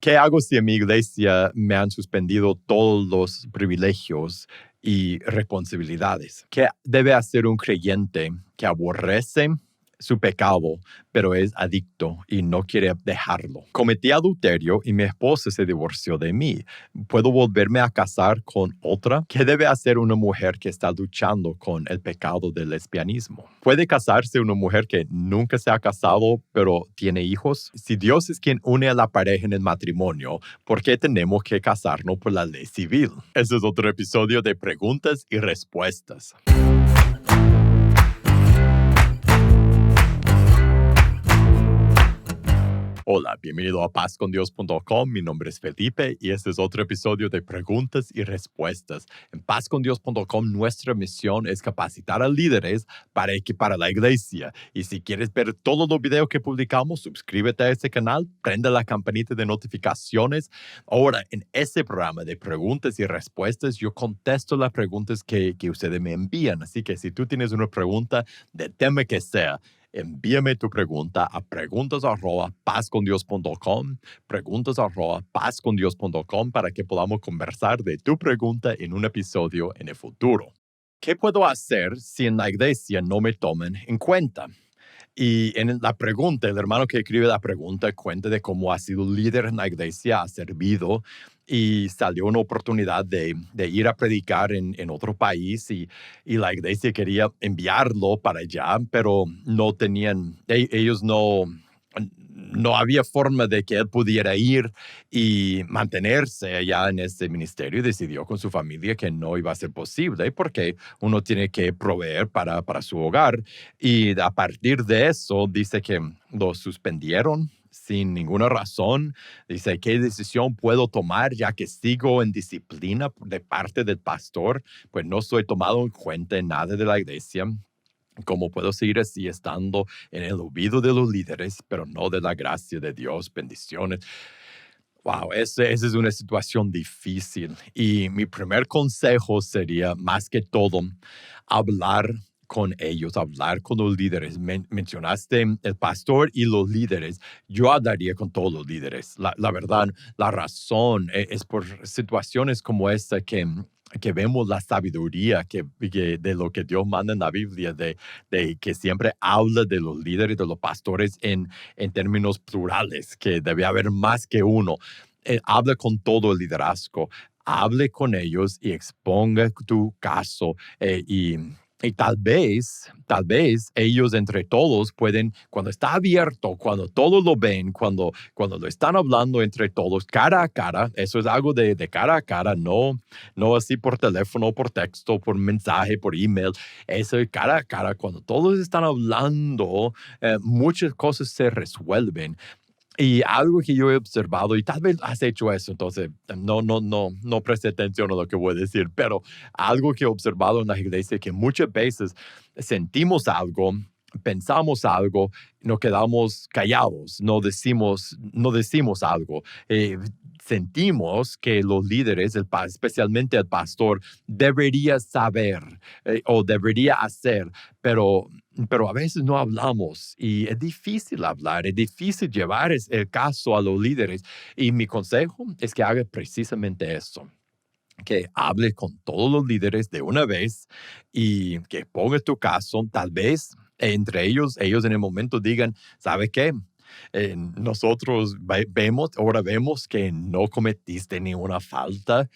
¿Qué hago si en mi iglesia me han suspendido todos los privilegios y responsabilidades? ¿Qué debe hacer un creyente que aborrece su pecado, pero es adicto y no quiere dejarlo? Cometí adulterio y mi esposa se divorció de mí. ¿Puedo volverme a casar con otra? ¿Qué debe hacer una mujer que está luchando con el pecado del lesbianismo? ¿Puede casarse una mujer que nunca se ha casado pero tiene hijos? Si Dios es quien une a la pareja en el matrimonio, ¿por qué tenemos que casarnos por la ley civil? Este es otro episodio de Preguntas y Respuestas. Hola, bienvenido a pazcondios.com. Mi nombre es Felipe y este es otro episodio de Preguntas y Respuestas. En pazcondios.com nuestra misión es capacitar a líderes para equipar a la iglesia. Y si quieres ver todos los videos que publicamos, suscríbete a este canal, prende la campanita de notificaciones. Ahora, en este programa de Preguntas y Respuestas, yo contesto las preguntas que ustedes me envían. Así que si tú tienes una pregunta de tema que sea, envíame tu pregunta a preguntas@pazcondios.com, preguntas@pazcondios.com para que podamos conversar de tu pregunta en un episodio en el futuro. ¿Qué puedo hacer si en la iglesia no me toman en cuenta? Y en la pregunta, el hermano que escribe la pregunta cuenta de cómo ha sido líder en la iglesia, ha servido y salió una oportunidad de ir a predicar en otro país y la iglesia quería enviarlo para allá, pero no tenían, ellos no había forma de que él pudiera ir y mantenerse allá en este ministerio y decidió con su familia que no iba a ser posible porque uno tiene que proveer para su hogar. Y a partir de eso dice que lo suspendieron sin ninguna razón. Dice, ¿qué decisión puedo tomar ya que sigo en disciplina de parte del pastor? Pues no soy tomado en cuenta en nada de la iglesia. ¿Cómo puedo seguir así estando en el olvido de los líderes, pero no de la gracia de Dios? Bendiciones. Wow, esa es una situación difícil. Y mi primer consejo sería, más que todo, hablar con ellos, hablar con los líderes. Mencionaste el pastor y los líderes. Yo hablaría con todos los líderes. La verdad, la razón es por situaciones como esta que vemos la sabiduría de lo que Dios manda en la Biblia, de que siempre habla de los líderes, de los pastores en términos plurales, que debe haber más que uno. Habla con todo el liderazgo, hable con ellos y exponga tu caso y tal vez ellos entre todos pueden, cuando está abierto, cuando todos lo ven, cuando lo están hablando entre todos, cara a cara, eso es algo de cara a cara, no así por teléfono, por texto, por mensaje, por email, eso es cara a cara, cuando todos están hablando, muchas cosas se resuelven. Y algo que yo he observado, y tal vez has hecho eso, entonces no preste atención a lo que voy a decir, pero algo que he observado en las iglesias, que muchas veces sentimos algo, pensamos algo, nos quedamos callados, no decimos algo. Sentimos que los líderes, especialmente el pastor, debería saber o debería hacer, pero a veces no hablamos y es difícil hablar, es difícil llevar el caso a los líderes. Y mi consejo es que haga precisamente eso, que hable con todos los líderes de una vez y que ponga tu caso. Tal vez entre ellos en el momento digan, ¿sabe qué? Nosotros ahora vemos que no cometiste ninguna falta.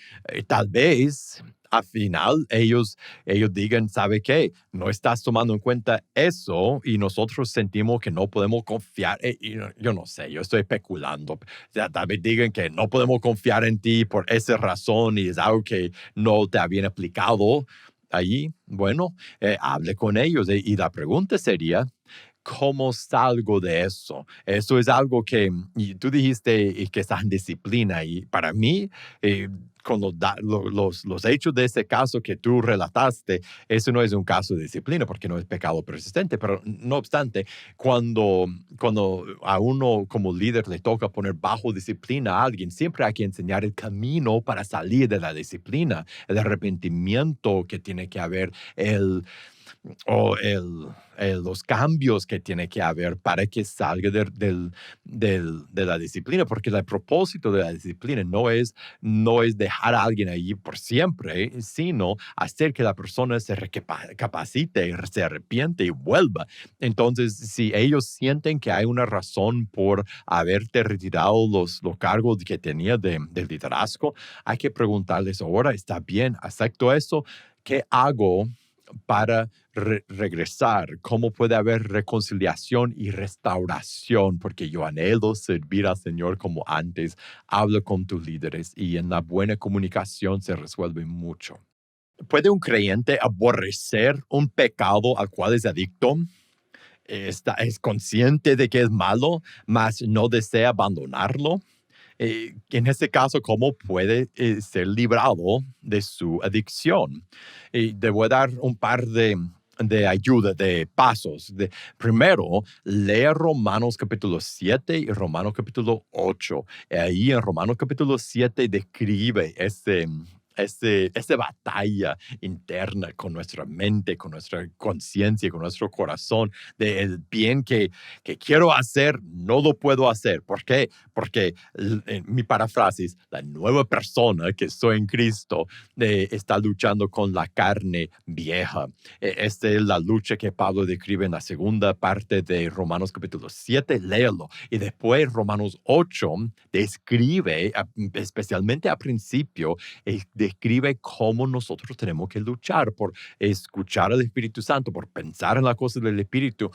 Tal vez al final ellos digan, ¿sabe qué? No estás tomando en cuenta eso y nosotros sentimos que no podemos confiar. Yo no sé, yo estoy especulando. O sea, tal vez digan que no podemos confiar en ti por esa razón y es algo que no te habían aplicado allí. Bueno, hable con ellos y la pregunta sería, ¿cómo salgo de eso? Eso es algo que y tú dijiste que está en disciplina y para mí, con los hechos de ese caso que tú relataste, eso no es un caso de disciplina porque no es pecado persistente, pero no obstante, cuando a uno como líder le toca poner bajo disciplina a alguien, siempre hay que enseñar el camino para salir de la disciplina, el arrepentimiento que tiene que haber, los cambios que tiene que haber para que salga de la disciplina, porque el propósito de la disciplina no es dejar a alguien allí por siempre, sino hacer que la persona se recapacite, se arrepiente y vuelva. Entonces, si ellos sienten que hay una razón por haberte retirado los cargos que tenía del liderazgo, hay que preguntarles ahora, ¿está bien? ¿Acepto eso? ¿Qué hago para regresar? ¿Cómo puede haber reconciliación y restauración? Porque yo anhelo servir al Señor como antes. Habla con tus líderes y en la buena comunicación se resuelve mucho. ¿Puede un creyente aborrecer un pecado al cual es adicto? Es consciente de que es malo, mas no desea abandonarlo. En este caso, ¿cómo puede ser librado de su adicción? Debo dar un par de ayuda, de pasos. Primero, lea Romanos capítulo 7 y Romanos capítulo 8. Ahí en Romanos capítulo 7 describe esa batalla interna con nuestra mente, con nuestra conciencia, con nuestro corazón, del bien que quiero hacer, no lo puedo hacer. ¿Por qué? Porque en mi paráfrasis, la nueva persona que soy en Cristo está luchando con la carne vieja. Esta es la lucha que Pablo describe en la segunda parte de Romanos capítulo 7, léelo. Y después Romanos 8 describe, especialmente al principio, describe cómo nosotros tenemos que luchar por escuchar al Espíritu Santo, por pensar en las cosas del Espíritu,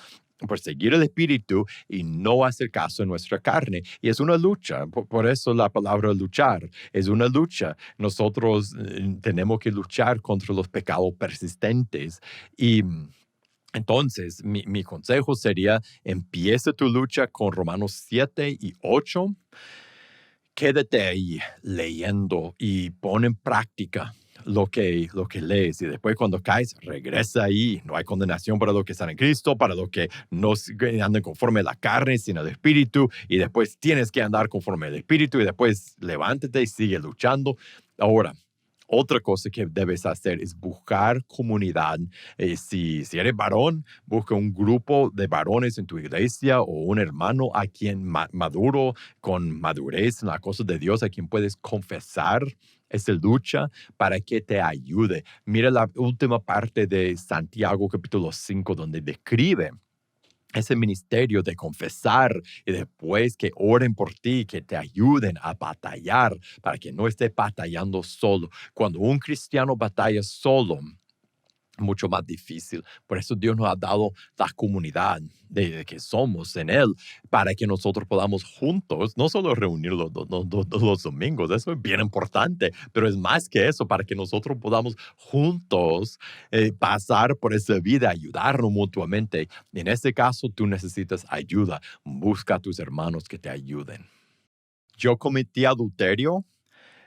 por seguir el Espíritu y no hacer caso en nuestra carne. Y es una lucha, por eso la palabra luchar es una lucha. Nosotros tenemos que luchar contra los pecados persistentes. Y entonces, mi consejo sería, empieza tu lucha con Romanos 7 y 8. Quédate ahí leyendo y pon en práctica lo que lees. Y después cuando caes, regresa ahí. No hay condenación para los que están en Cristo, para los que no andan conforme a la carne, sino al Espíritu. Y después tienes que andar conforme al Espíritu. Y después levántate y sigue luchando. Ahora, otra cosa que debes hacer es buscar comunidad. Si eres varón, busca un grupo de varones en tu iglesia o un hermano a quien maduro, con madurez en las cosas de Dios, a quien puedes confesar esa lucha para que te ayude. Mira la última parte de Santiago capítulo 5, donde describe ese ministerio de confesar y después que oren por ti, que te ayuden a batallar para que no estés batallando solo. Cuando un cristiano batalla solo, mucho más difícil. Por eso Dios nos ha dado la comunidad de que somos en Él, para que nosotros podamos juntos, no solo reunir los domingos, eso es bien importante, pero es más que eso, para que nosotros podamos juntos pasar por esa vida, ayudarnos mutuamente. En este caso, tú necesitas ayuda. Busca a tus hermanos que te ayuden. Yo cometí adulterio.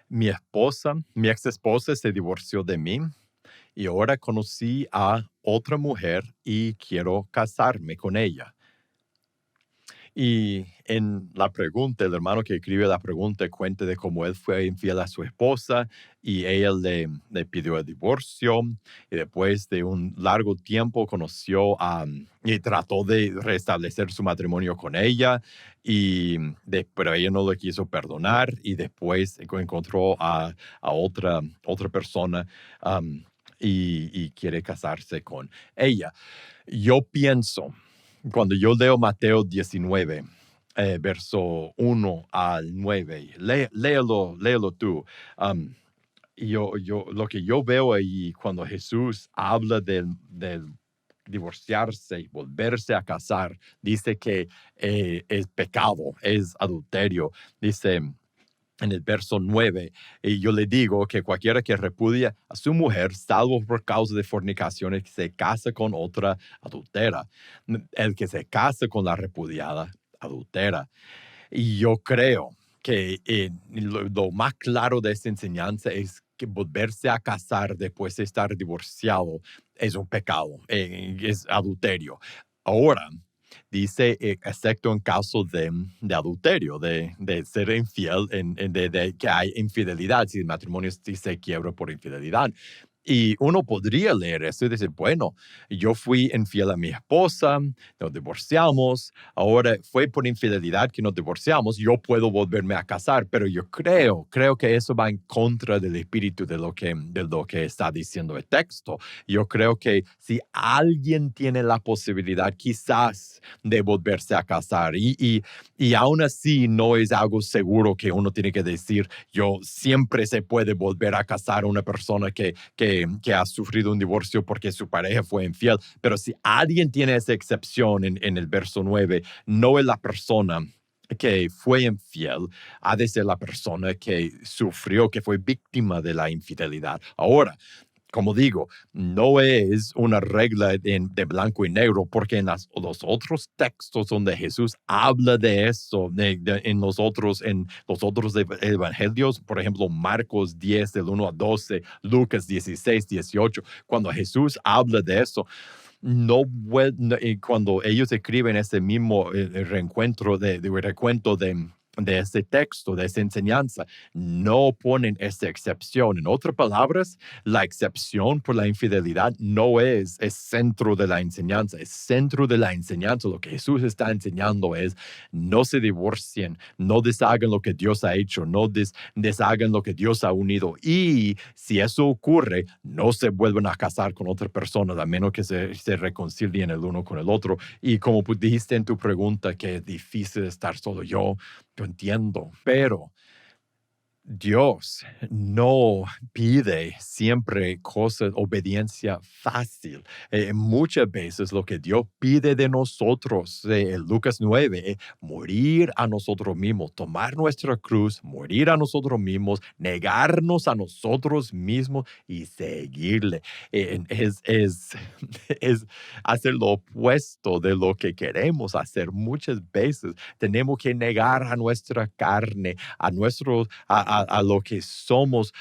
Mi ex esposa se divorció de mí. Y ahora conocí a otra mujer y quiero casarme con ella. Y en la pregunta, el hermano que escribe la pregunta cuenta de cómo él fue infiel a su esposa y ella le pidió el divorcio. Y después de un largo tiempo conoció y trató de restablecer su matrimonio con ella. Pero ella no lo quiso perdonar y después encontró a otra persona. Y quiere casarse con ella. Yo pienso, cuando yo leo Mateo 19, verso 1 al 9, léelo tú. Um, lo que yo veo ahí cuando Jesús habla del divorciarse y volverse a casar, dice que es pecado, es adulterio. Dice en el verso 9, y yo le digo que cualquiera que repudia a su mujer, salvo por causa de fornicaciones, que se casa con otra adultera. El que se casa con la repudiada, adultera. Y yo creo que lo más claro de esta enseñanza es que volverse a casar después de estar divorciado es un pecado, es adulterio. Ahora, dice, excepto en caso de adulterio, de ser infiel, de que hay infidelidad, si el matrimonio sí se quiebra por infidelidad. Y uno podría leer eso y decir, bueno, yo fui infiel a mi esposa, nos divorciamos, ahora fue por infidelidad que nos divorciamos, yo puedo volverme a casar, pero yo creo que eso va en contra del espíritu de lo que está diciendo el texto. Yo creo que si alguien tiene la posibilidad quizás de volverse a casar y aún así no es algo seguro que uno tiene que decir, yo siempre se puede volver a casar a una persona que ha sufrido un divorcio porque su pareja fue infiel. Pero si alguien tiene esa excepción en el verso 9, no es la persona que fue infiel, ha de ser la persona que sufrió, que fue víctima de la infidelidad. Ahora, como digo, no es una regla de blanco y negro, porque en los otros textos donde Jesús habla de eso, en los otros evangelios, por ejemplo, Marcos 10, del 1 a 12, Lucas 16, 18, cuando Jesús habla de eso, cuando ellos escriben ese mismo recuento de ese texto, de esa enseñanza, no ponen esa excepción. En otras palabras, la excepción por la infidelidad no es centro de la enseñanza, es centro de la enseñanza. Lo que Jesús está enseñando es no se divorcien, no deshagan lo que Dios ha hecho, no deshagan lo que Dios ha unido. Y si eso ocurre, no se vuelvan a casar con otra persona, a menos que se reconcilien el uno con el otro. Y como dijiste en tu pregunta, que es difícil estar solo, yo entiendo, pero Dios no pide siempre cosas, obediencia fácil. Muchas veces lo que Dios pide de nosotros, en Lucas 9, morir a nosotros mismos, tomar nuestra cruz, morir a nosotros mismos, negarnos a nosotros mismos y seguirle. Es hacer lo opuesto de lo que queremos hacer. Muchas veces tenemos que negar a nuestra carne, a lo que somos,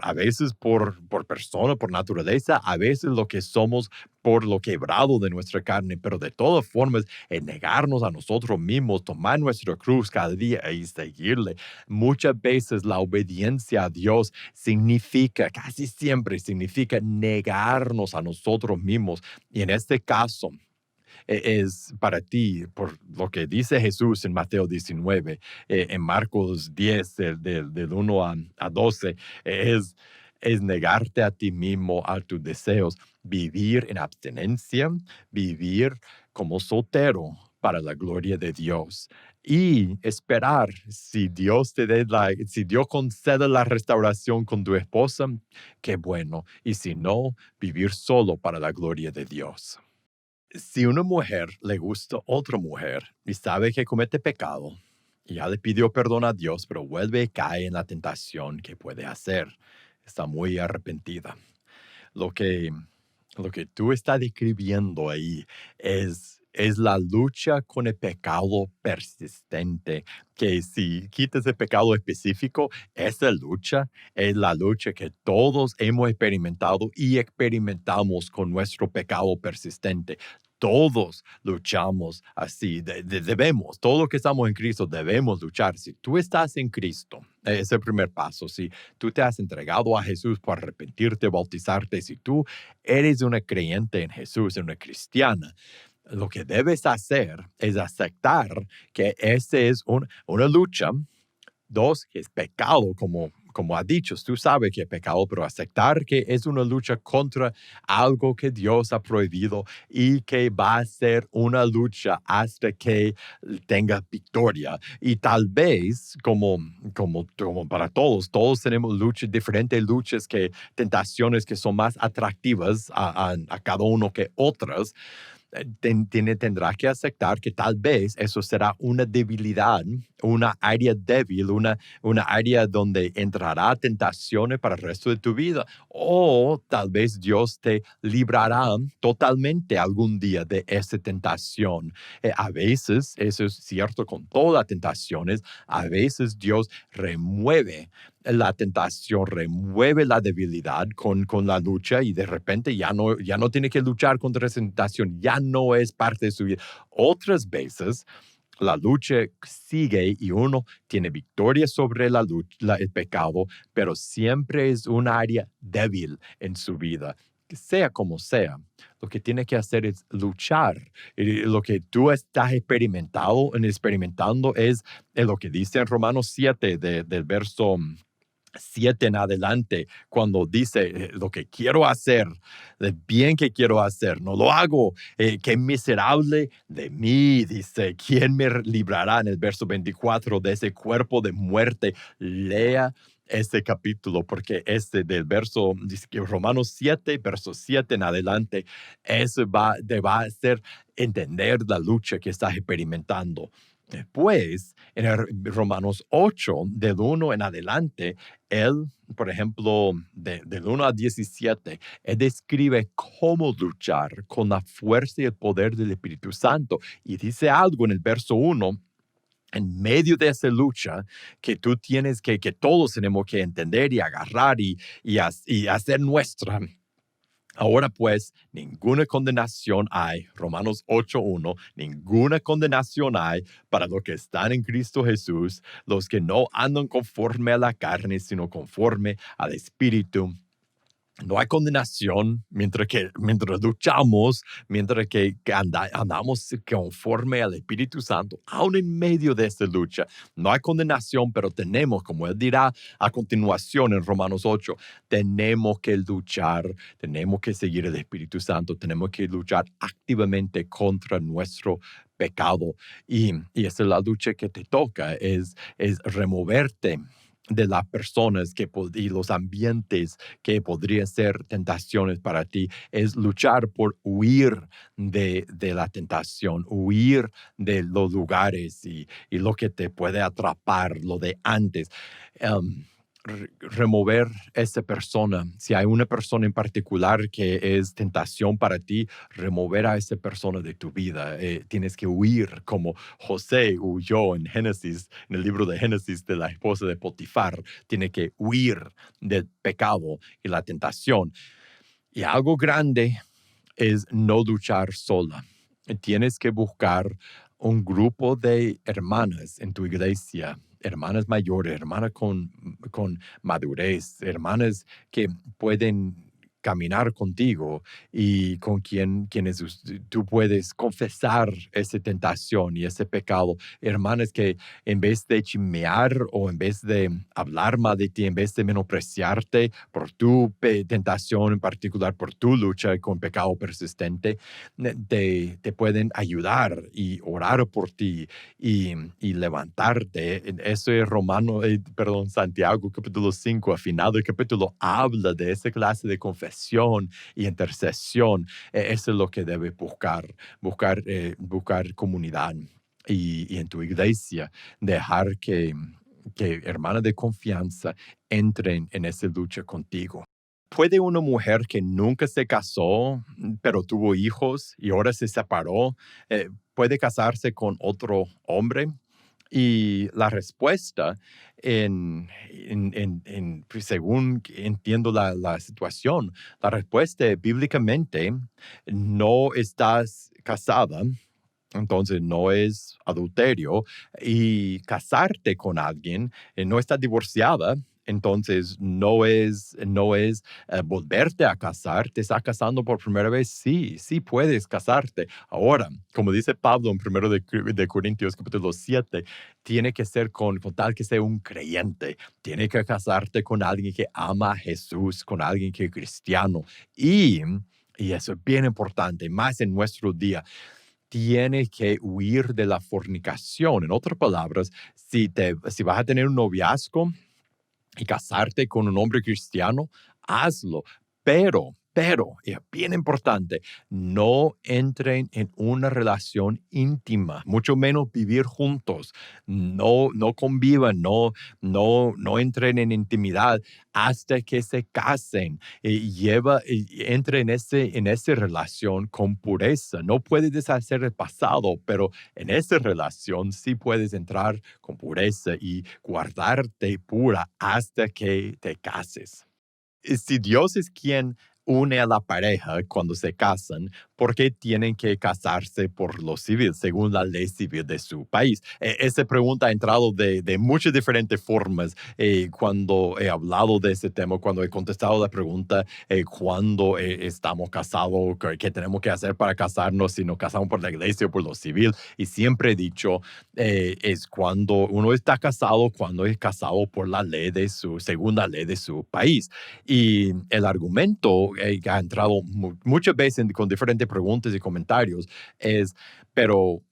a veces por persona, por naturaleza, a veces lo que somos por lo quebrado de nuestra carne, pero de todas formas, negarnos a nosotros mismos, tomar nuestra cruz cada día y seguirle. Muchas veces la obediencia a Dios significa, casi siempre significa negarnos a nosotros mismos. Y en este caso, es para ti, por lo que dice Jesús en Mateo 19, en Marcos 10, del 1 a 12, es negarte a ti mismo, a tus deseos, vivir en abstinencia, vivir como soltero para la gloria de Dios y esperar si Dios concede la restauración con tu esposa, qué bueno, y si no, vivir solo para la gloria de Dios. Si una mujer le gusta a otra mujer y sabe que comete pecado, y ya le pidió perdón a Dios, pero vuelve y cae en la tentación, que puede hacer, está muy arrepentida. Lo que, lo que tú estás describiendo ahí es la lucha con el pecado persistente, que si quitas el pecado específico, esa lucha es la lucha que todos hemos experimentado y experimentamos con nuestro pecado persistente. Todos luchamos así, debemos, todos los que estamos en Cristo debemos luchar. Si tú estás en Cristo, es el primer paso. Si tú te has entregado a Jesús para arrepentirte, bautizarte, si tú eres una creyente en Jesús, una cristiana, lo que debes hacer es aceptar que esta es una lucha. Dos, que es pecado, como ha dicho, tú sabes que es pecado, pero aceptar que es una lucha contra algo que Dios ha prohibido y que va a ser una lucha hasta que tenga victoria. Y tal vez, como para todos tenemos luchas, diferentes luchas, tentaciones que son más atractivas a cada uno que otras. Tendrá que aceptar que tal vez eso será una debilidad, una área débil, una área donde entrará tentaciones para el resto de tu vida. O tal vez Dios te librará totalmente algún día de esa tentación. A veces, eso es cierto con todas las tentaciones, a veces Dios remueve la tentación, remueve la debilidad con la lucha, y de repente ya no tiene que luchar contra esa tentación, ya no es parte de su vida. Otras veces La lucha sigue y uno tiene victoria sobre el pecado, pero siempre es un área débil en su vida, sea como sea. Lo que tiene que hacer es luchar. Y lo que tú estás experimentando es lo que dice en Romanos 7, del verso 7 en adelante, cuando dice lo que quiero hacer, el bien que quiero hacer, no lo hago. Qué miserable de mí, dice, ¿quién me librará en el verso 24 de ese cuerpo de muerte? Lea este capítulo, porque este del verso, dice que Romanos 7, verso 7 en adelante, eso te va a hacer entender la lucha que estás experimentando. Después, en el Romanos 8, del 1 en adelante, él, por ejemplo, del 1 al 17, él describe cómo luchar con la fuerza y el poder del Espíritu Santo. Y dice algo en el verso 1, en medio de esa lucha, que tú tienes que todos tenemos que entender y agarrar y hacer nuestra. Ahora pues, ninguna condenación hay, Romanos 8:1, ninguna condenación hay para los que están en Cristo Jesús, los que no andan conforme a la carne, sino conforme al Espíritu. No hay condenación mientras luchamos, mientras que andamos conforme al Espíritu Santo, aún en medio de esta lucha. No hay condenación, pero tenemos, como él dirá a continuación en Romanos 8, tenemos que luchar, tenemos que seguir el Espíritu Santo, tenemos que luchar activamente contra nuestro pecado. Y esa es la lucha que te toca, es removerte de las personas y los ambientes que podrían ser tentaciones para ti, es luchar por huir de la tentación, huir de los lugares y lo que te puede atrapar, lo de antes. Um, Remover esa persona. Si hay una persona en particular que es tentación para ti, remover a esa persona de tu vida. Tienes que huir como José huyó en Génesis, en el libro de Génesis, de la esposa de Potifar. Tiene que huir del pecado y la tentación. Y algo grande es no luchar sola. Tienes que buscar un grupo de hermanas en tu iglesia, hermanas mayores, hermanas con madurez, hermanas que pueden caminar contigo y con quienes tú puedes confesar esa tentación y ese pecado. Hermanas que en vez de chismear o en vez de hablar mal de ti, en vez de menospreciarte por tu tentación en particular, por tu lucha con pecado persistente, te pueden ayudar y orar por ti y levantarte. Eso es Santiago capítulo 5, al final del capítulo habla de esa clase de confesión y intercesión. Eso es lo que debes buscar comunidad y en tu iglesia, dejar que hermanas de confianza entren en esa lucha contigo. ¿Puede una mujer que nunca se casó, pero tuvo hijos y ahora se separó, puede casarse con otro hombre? Y la respuesta, pues, según entiendo la situación, la respuesta bíblicamente, no estás casada, entonces no es adulterio, y casarte con alguien, no estás divorciada, entonces no es volverte a casar, te estás casando por primera vez, sí, sí puedes casarte. Ahora, como dice Pablo en 1 de Corintios capítulo 7, tiene que ser con tal que sea un creyente, tiene que casarte con alguien que ama a Jesús, con alguien que es cristiano, y eso es bien importante, más en nuestro día. Tienes que huir de la fornicación. En otras palabras, si vas a tener un noviazgo y casarte con un hombre cristiano, hazlo. Y es bien importante, no entren en una relación íntima, mucho menos vivir juntos. No convivan, no entren en intimidad hasta que se casen. Entre en esa relación con pureza. No puedes deshacer el pasado, pero en esa relación sí puedes entrar con pureza y guardarte pura hasta que te cases. Si Dios es quien une a la pareja cuando se casan, ¿por qué tienen que casarse por lo civil, según la ley civil de su país? Esa pregunta ha entrado de muchas diferentes formas cuando he hablado de ese tema, cuando he contestado la pregunta, cuando estamos casados, qué tenemos que hacer para casarnos, si nos casamos por la iglesia o por lo civil. Y siempre he dicho, es cuando uno está casado, cuando es casado por la ley de su, según la ley de su país. Y el argumento que ha entrado muchas veces con diferentes preguntas y comentarios es, pero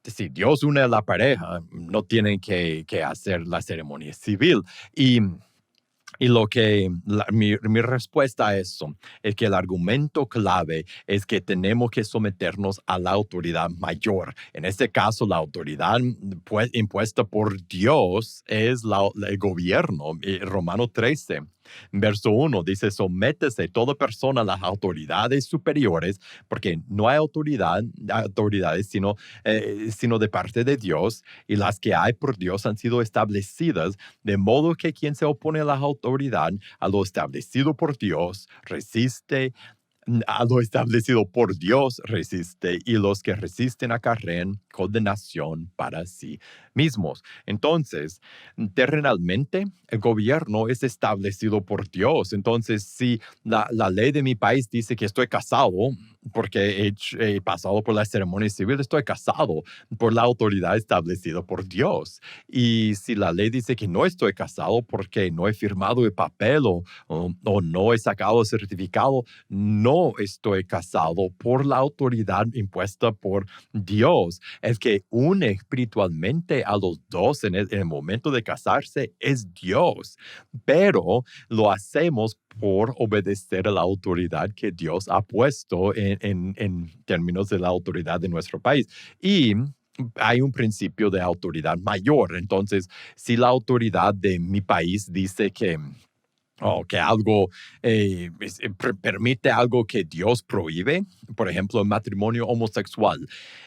si Dios une a la pareja, no tienen que hacer la ceremonia civil. Y lo que mi respuesta a eso es que el argumento clave es que tenemos que someternos a la autoridad mayor. En este caso, la autoridad pues, impuesta por Dios es el gobierno. Romano 13. Verso 1 dice, sométese toda persona a las autoridades superiores, porque no hay autoridades sino de parte de Dios, y las que hay por Dios han sido establecidas, de modo que quien se opone a la autoridad, a lo establecido por Dios, resiste. A lo establecido por Dios resiste, y los que resisten acarrean condenación para sí mismos. Entonces, terrenalmente, el gobierno es establecido por Dios. Entonces, si la ley de mi país dice que estoy casado, porque he pasado por la ceremonia civil, estoy casado por la autoridad establecida por Dios. Y si la ley dice que no estoy casado porque no he firmado el papel o no he sacado el certificado, no estoy casado por la autoridad impuesta por Dios. El que une espiritualmente a los dos en el momento de casarse es Dios, pero lo hacemos por obedecer a la autoridad que Dios ha puesto en términos de la autoridad de nuestro país. Y hay un principio de autoridad mayor. Entonces, si la autoridad de mi país dice que algo permite algo que Dios prohíbe, por ejemplo, el matrimonio homosexual.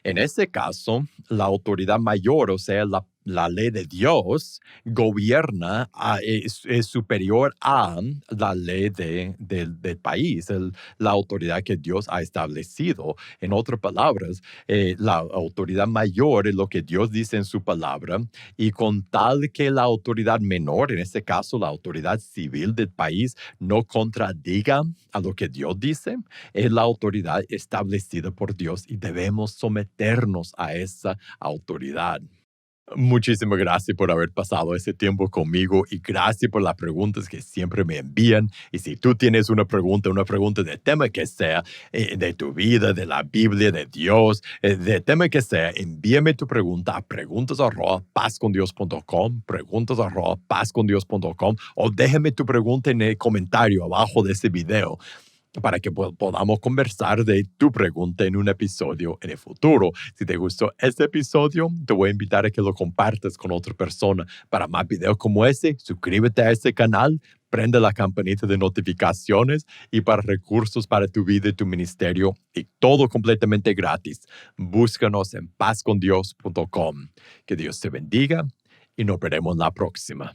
En ese caso, la autoridad mayor, o sea, la ley de Dios, gobierna, es superior a la ley del país, la autoridad que Dios ha establecido. En otras palabras, la autoridad mayor es lo que Dios dice en su palabra, y con tal que la autoridad menor, en este caso la autoridad civil del país, no contradiga a lo que Dios dice, es la autoridad establecida por Dios y debemos someternos a esa autoridad. Muchísimas gracias por haber pasado ese tiempo conmigo y gracias por las preguntas que siempre me envían. Y si tú tienes una pregunta de tema que sea, de tu vida, de la Biblia, de Dios, de tema que sea, envíame tu pregunta a preguntas@pazcondios.com, preguntas@pazcondios.com, o déjame tu pregunta en el comentario abajo de ese video, para que podamos conversar de tu pregunta en un episodio en el futuro. Si te gustó este episodio, te voy a invitar a que lo compartas con otra persona. Para más videos como este, suscríbete a este canal, prende la campanita de notificaciones, y para recursos para tu vida y tu ministerio, y todo completamente gratis, búscanos en pazcondios.com. Que Dios te bendiga y nos veremos la próxima.